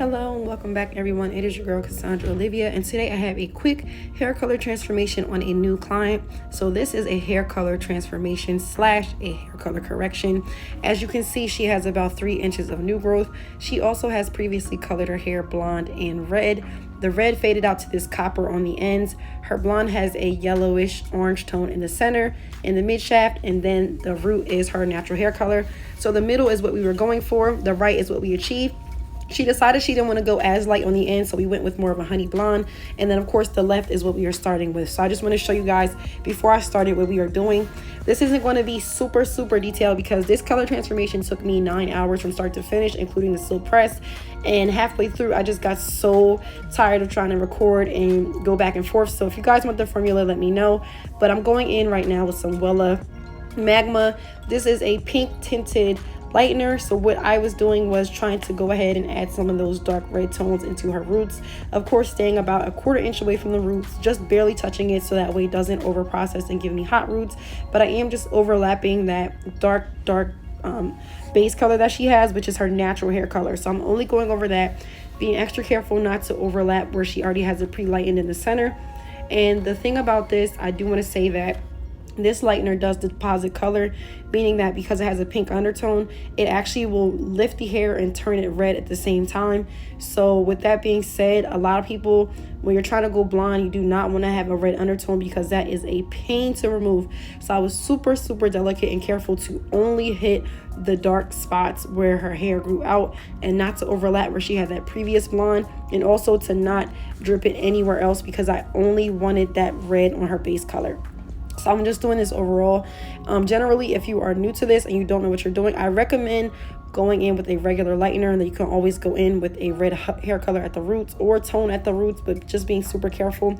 Hello and welcome back everyone. It is your girl Cassandra Olivia, and today I have a quick hair color transformation on a new client. So this is a hair color transformation slash a hair color correction. As you can see, she has about 3 inches of new growth. She also has previously colored her hair blonde and red. The red faded out to this copper on the ends. Her blonde has a yellowish orange tone in the center, in the mid shaft, and then the root is her natural hair color. So the middle is what we were going for. The right is what we achieved. She decided she didn't want to go as light on the end, so we went with more of a honey blonde. And then of course the left is what we are starting with. So I just want to show you guys before I started what we are doing. This isn't going to be super detailed because this color transformation took me 9 hours from start to finish, including the silk press. And halfway through I just got so tired of trying to record and go back and forth. So if you guys want the formula, let me know. But I'm going in right now with some Wella Magma. This is a pink tinted lightener. So what I was doing was trying to go ahead and add some of those dark red tones into her roots, of course staying about a 1/4 inch away from the roots, just barely touching it so that way it doesn't over process and give me hot roots. But I am just overlapping that dark base color that she has, which is her natural hair color. So I'm only going over that, being extra careful not to overlap where she already has it pre-lightened in the center. And the thing about this, I do want to say that this lightener does deposit color, meaning that because it has a pink undertone, it actually will lift the hair and turn it red at the same time. So with that being said, a lot of people, when you're trying to go blonde, you do not want to have a red undertone because that is a pain to remove. So I was super delicate and careful to only hit the dark spots where her hair grew out and not to overlap where she had that previous blonde, and also to not drip it anywhere else because I only wanted that red on her base color. So I'm just doing this overall. Generally, if you are new to this and you don't know what you're doing, I recommend going in with a regular lightener, and then you can always go in with a red hair color at the roots or tone at the roots, but just being super careful.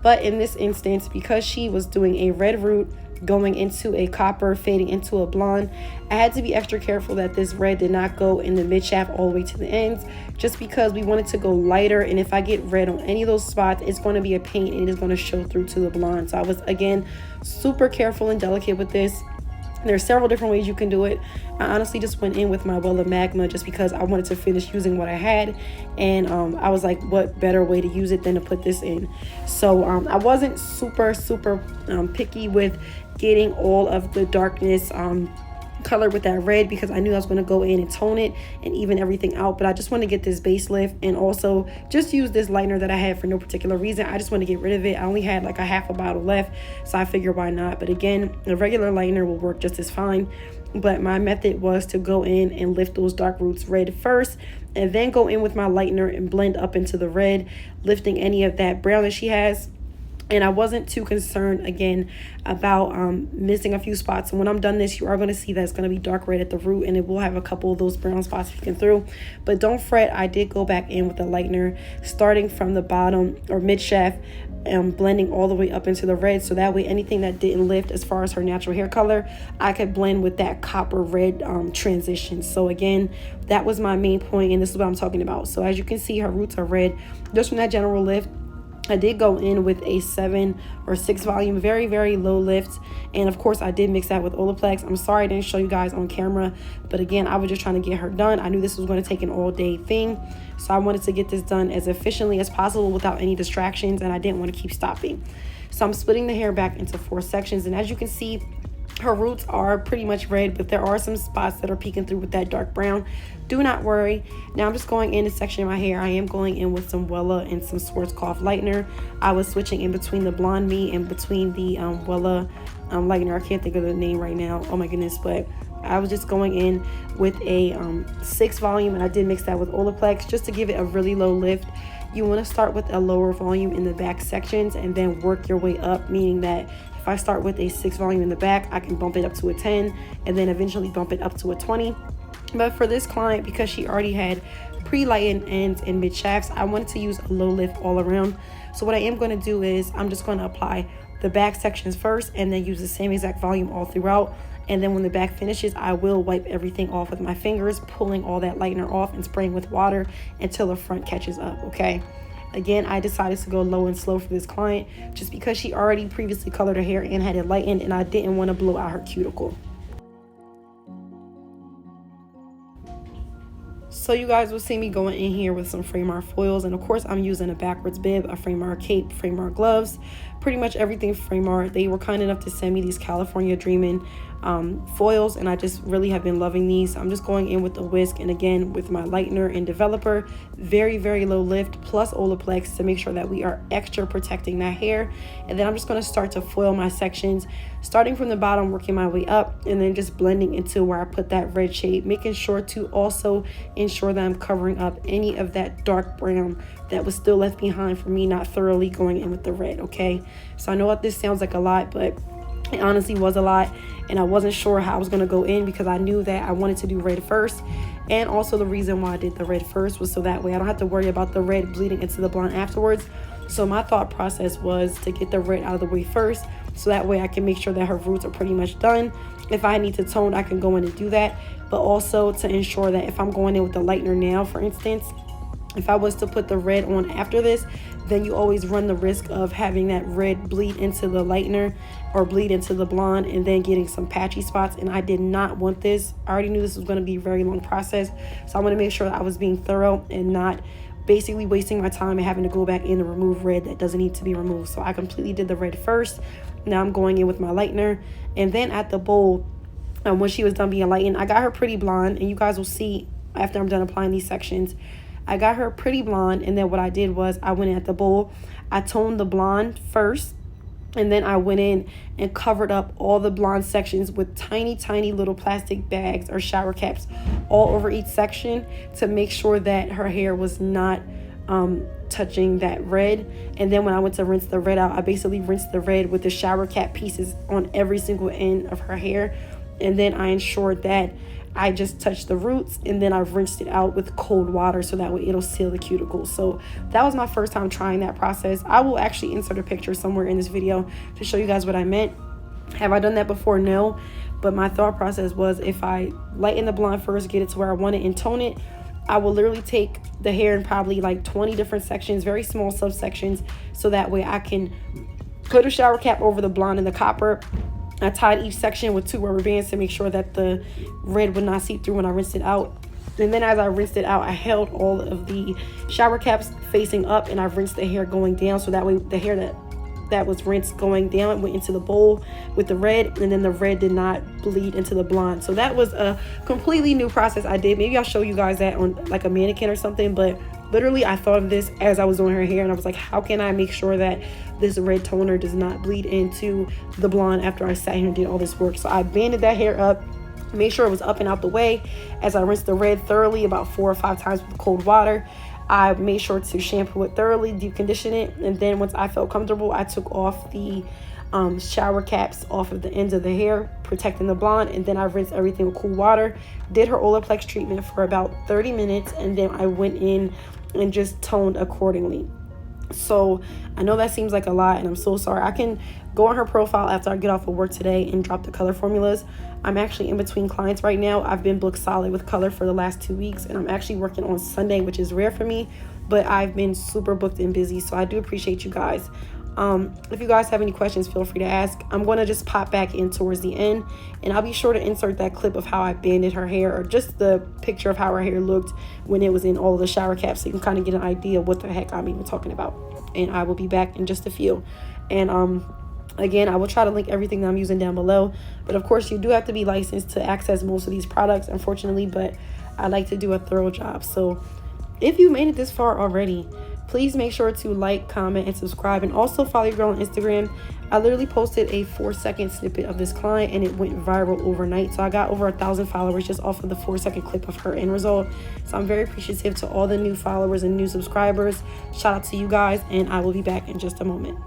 But in this instance, because she was doing a red root going into a copper fading into a blonde, I had to be extra careful that this red did not go in the mid shaft all the way to the ends, just because we wanted to go lighter. And if I get red on any of those spots, it's going to be a pain and it is going to show through to the blonde. So I was again super careful and delicate with this. There's several different ways you can do it. I honestly just went in with my Wella Magma just because I wanted to finish using what I had, and I was like, what better way to use it than to put this in. So I wasn't super picky with getting all of the darkness color with that red because I knew I was going to go in and tone it and even everything out. But I just want to get this base lift and also just use this lightener that I had for no particular reason. I just want to get rid of it. I only had like a half a bottle left, so I figured why not. But again, a regular lightener will work just as fine. But my method was to go in and lift those dark roots red first, and then go in with my lightener and blend up into the red, lifting any of that brown that she has. And I wasn't too concerned again about missing a few spots. And when I'm done this, you are going to see that it's going to be dark red at the root, and it will have a couple of those brown spots peeking through. But don't fret, I did go back in with the lightener starting from the bottom or mid shaft, blending all the way up into the red, so that way anything that didn't lift as far as her natural hair color, I could blend with that copper red transition. So again, that was my main point, and this is what I'm talking about. So as you can see, her roots are red just from that general lift. I did go in with a 7 or 6 volume, very low lift, and of course I did mix that with Olaplex. I'm sorry I didn't show you guys on camera, but again, I was just trying to get her done. I knew this was going to take an all day thing, so I wanted to get this done as efficiently as possible without any distractions, and I didn't want to keep stopping. So I'm splitting the hair back into 4 sections, and as you can see, her roots are pretty much red, but there are some spots that are peeking through with that dark brown. Do not worry. Now I'm just going in a section of my hair. I am going in with some Wella and some Schwarzkopf lightener. I was switching in between the Blonde Me and between the Wella lightener. I can't think of the name right now. Oh my goodness. But I was just going in with a 6 volume, and I did mix that with Olaplex just to give it a really low lift. You want to start with a lower volume in the back sections and then work your way up, meaning that if I start with a 6 volume in the back, I can bump it up to a 10 and then eventually bump it up to a 20. But for this client, because she already had pre-lightened ends and mid shafts, I wanted to use a low lift all around. So what I am going to do is I'm just going to apply the back sections first and then use the same exact volume all throughout. And then when the back finishes, I will wipe everything off with my fingers, pulling all that lightener off and spraying with water until the front catches up, okay? Again, I decided to go low and slow for this client just because she already previously colored her hair and had it lightened, and I didn't want to blow out her cuticle. So you guys will see me going in here with some frame art foils, and of course I'm using a backwards bib, a frame art cape, frame art gloves, pretty much everything frame art. They were kind enough to send me these California Dreamin' foils, and I just really have been loving these. I'm just going in with the whisk, and again with my lightener and developer, very low lift plus Olaplex to make sure that we are extra protecting that hair. And then I'm just going to start to foil my sections, starting from the bottom, working my way up, and then just blending into where I put that red shade, making sure to also ensure that I'm covering up any of that dark brown that was still left behind for me not thoroughly going in with the red. Okay, so I know what this sounds like a lot, but it honestly was a lot, and I wasn't sure how I was going to go in because I knew that I wanted to do red first. And also the reason why I did the red first was so that way I don't have to worry about the red bleeding into the blonde afterwards. So my thought process was to get the red out of the way first, so that way I can make sure that her roots are pretty much done. If I need to tone, I can go in and do that, but also to ensure that if I'm going in with the lightener now, for instance, if I was to put the red on after this, then you always run the risk of having that red bleed into the lightener or bleed into the blonde and then getting some patchy spots. And I did not want this. I already knew this was going to be a very long process. So I want to make sure that I was being thorough and not basically wasting my time and having to go back in and remove red that doesn't need to be removed. So I completely did the red first. Now I'm going in with my lightener. And then at the bowl, when she was done being lightened, I got her pretty blonde. And you guys will see after I'm done applying these sections, I got her pretty blonde. And then what I did was I went in at the bowl, I toned the blonde first, and then I went in and covered up all the blonde sections with tiny little plastic bags or shower caps all over each section to make sure that her hair was not touching that red. And then when I went to rinse the red out, I basically rinsed the red with the shower cap pieces on every single end of her hair. And then I ensured that I just touched the roots, and then I rinsed it out with cold water so that way it'll seal the cuticles. So that was my first time trying that process. I will actually insert a picture somewhere in this video to show you guys what I meant. Have I done that before? No. But my thought process was if I lighten the blonde first, get it to where I want it, and tone it, I will literally take the hair in probably like 20 different sections, very small subsections, so that way I can put a shower cap over the blonde and the copper. I tied each section with 2 rubber bands to make sure that the red would not seep through when I rinsed it out. And then as I rinsed it out, I held all of the shower caps facing up, and I rinsed the hair going down, so that way the hair that was rinsed going down went into the bowl with the red, and then the red did not bleed into the blonde. So that was a completely new process I did. Maybe I'll show you guys that on like a mannequin or something, but literally I thought of this as I was doing her hair, and I was like, how can I make sure that this red toner does not bleed into the blonde after I sat here and did all this work? So I banded that hair up, made sure it was up and out the way. As I rinsed the red thoroughly about 4 or 5 times with cold water, I made sure to shampoo it thoroughly, deep condition it, and then once I felt comfortable, I took off the shower caps off of the ends of the hair, protecting the blonde, and then I rinsed everything with cool water, did her Olaplex treatment for about 30 minutes, and then I went in and just toned accordingly. So I know that seems like a lot, and I'm so sorry. I can go on her profile after I get off of work today and drop the color formulas. I'm actually in between clients right now. I've been booked solid with color for the last 2 weeks, and I'm actually working on Sunday, which is rare for me, but I've been super booked and busy, so I do appreciate you guys. If you guys have any questions, feel free to ask. I'm going to just pop back in towards the end, and I'll be sure to insert that clip of how I banded her hair, or just the picture of how her hair looked when it was in all of the shower caps, so you can kind of get an idea of what the heck I'm even talking about. And I will be back in just a few. And again, I will try to link everything that I'm using down below, but of course you do have to be licensed to access most of these products, unfortunately, but I like to do a thorough job. So if you made it this far already, please make sure to like, comment, and subscribe, and also follow your girl on Instagram. I literally posted a 4-second snippet of this client, and it went viral overnight. So I got over 1,000 followers just off of the 4-second clip of her end result. So I'm very appreciative to all the new followers and new subscribers. Shout out to you guys, and I will be back in just a moment.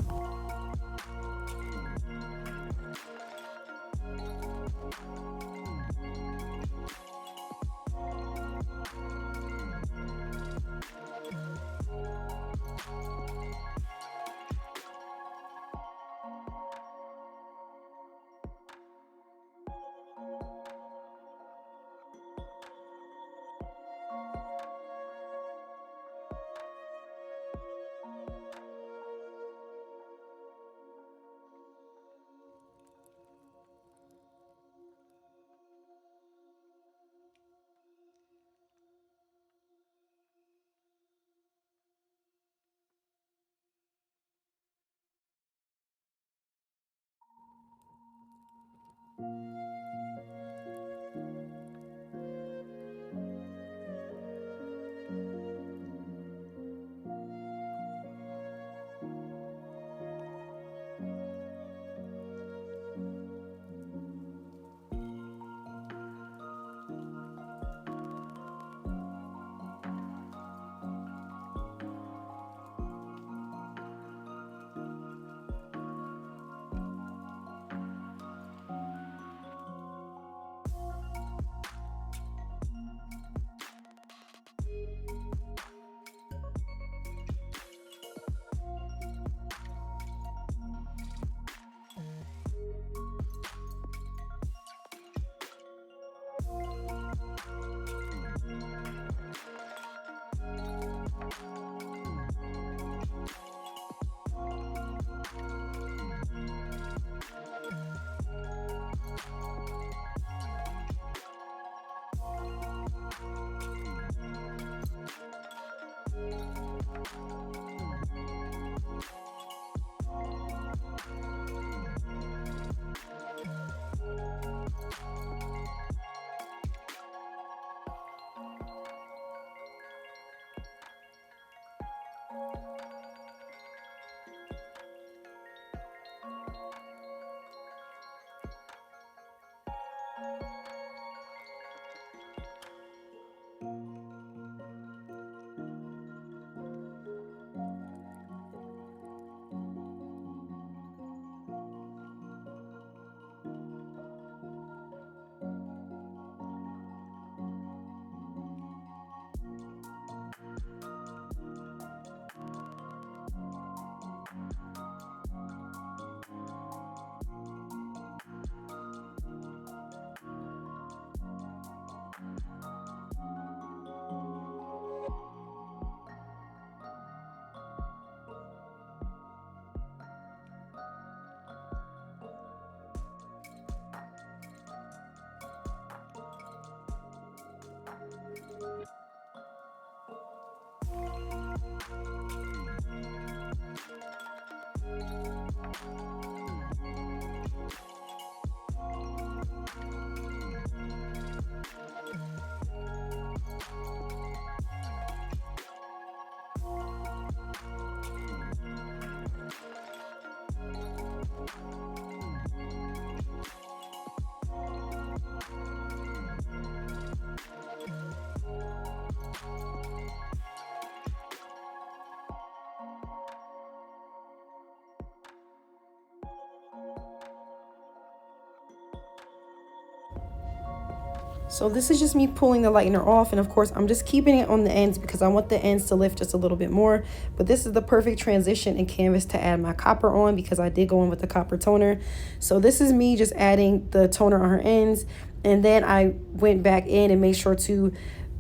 So this is just me pulling the lightener off, and of course I'm just keeping it on the ends because I want the ends to lift just a little bit more. But this is the perfect transition in canvas to add my copper on because I did go in with the copper toner. So this is me just adding the toner on her ends, and then I went back in and made sure to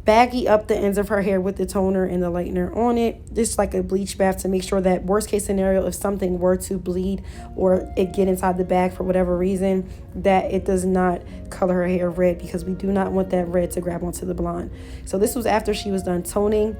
baggy up the ends of her hair with the toner and the lightener on it, just like a bleach bath, to make sure that worst case scenario, if something were to bleed or it get inside the bag for whatever reason, that it does not color her hair red, because we do not want that red to grab onto the blonde. So this was after she was done toning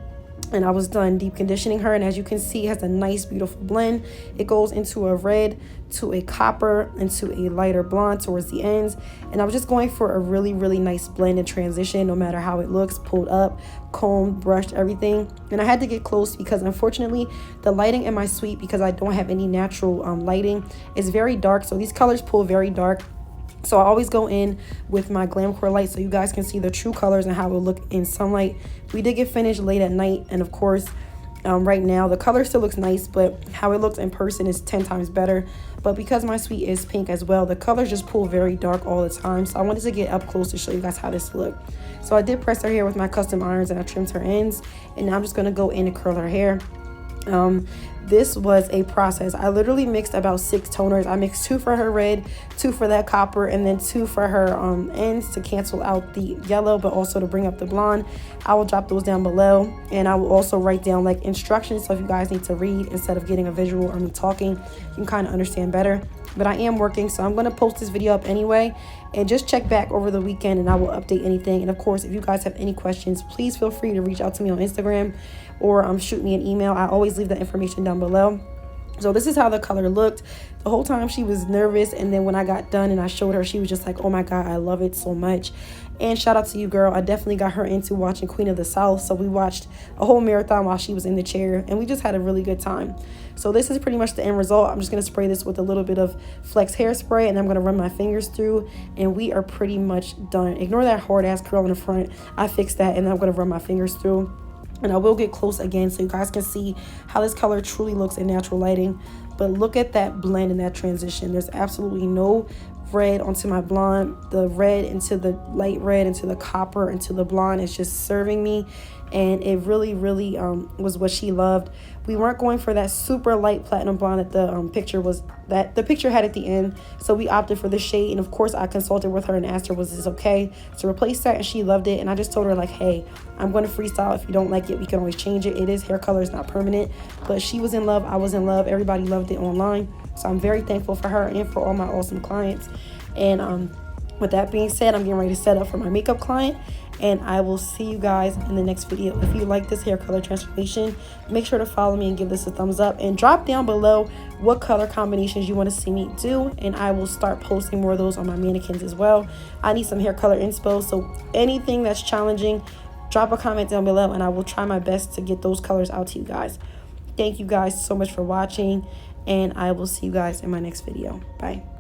and I was done deep conditioning her, and as you can see, it has a nice beautiful blend. It goes into a red, to a copper, and to a lighter blonde towards the ends, and I was just going for a really nice blend and transition, no matter how it looks, pulled up, combed, brushed, everything. And I had to get close because unfortunately the lighting in my suite, because I don't have any natural lighting, is very dark, so these colors pull very dark. So I always go in with my Glamcore light so you guys can see the true colors and how it will look in sunlight. We did get finished late at night, and of course right now the color still looks nice, but how it looks in person is 10 times better. But because my suite is pink as well, the colors just pull very dark all the time, so I wanted to get up close to show you guys how this looked. So I did press her hair with my custom irons and I trimmed her ends, and now I'm just going to go in and curl her hair. This was a process. I literally mixed about 6 toners. I mixed 2 for her red, 2 for that copper, and then 2 for her ends to cancel out the yellow, but also to bring up the blonde. I will drop those down below, and I will also write down like instructions, so if you guys need to read instead of getting a visual or me talking, you can kind of understand better. But I am working, so I'm going to post this video up anyway, and just check back over the weekend and I will update anything. And of course, if you guys have any questions, please feel free to reach out to me on Instagram or shoot me an email. I always leave that information down below. So this is how the color looked. The whole time she was nervous, and then when I got done and I showed her, she was just like, oh my God, I love it so much. And shout out to you, girl. I definitely got her into watching Queen of the South. So we watched a whole marathon while she was in the chair, and we just had a really good time. So this is pretty much the end result. I'm just going to spray this with a little bit of Flex hairspray, and I'm going to run my fingers through, and we are pretty much done. Ignore that hard ass curl in the front. I fixed that, and I'm going to run my fingers through. And I will get close again so you guys can see how this color truly looks in natural lighting. But look at that blend and that transition. There's absolutely no red onto my blonde. The red into the light red, into the copper, into the blonde is just serving me. And it really, really was what she loved. We weren't going for that super light platinum blonde that the picture had at the end. So we opted for the shade. And of course, I consulted with her and asked her, was this okay to replace that? And she loved it. And I just told her, like, hey, I'm going to freestyle. If you don't like it, we can always change it. It is hair color, it's not permanent. But she was in love. I was in love. Everybody loved it online. So I'm very thankful for her and for all my awesome clients. And with that being said, I'm getting ready to set up for my makeup client. And I will see you guys in the next video. If you like this hair color transformation, make sure to follow me and give this a thumbs up. And drop down below what color combinations you want to see me do. And I will start posting more of those on my mannequins as well. I need some hair color inspo. So anything that's challenging, drop a comment down below. And I will try my best to get those colors out to you guys. Thank you guys so much for watching. And I will see you guys in my next video. Bye.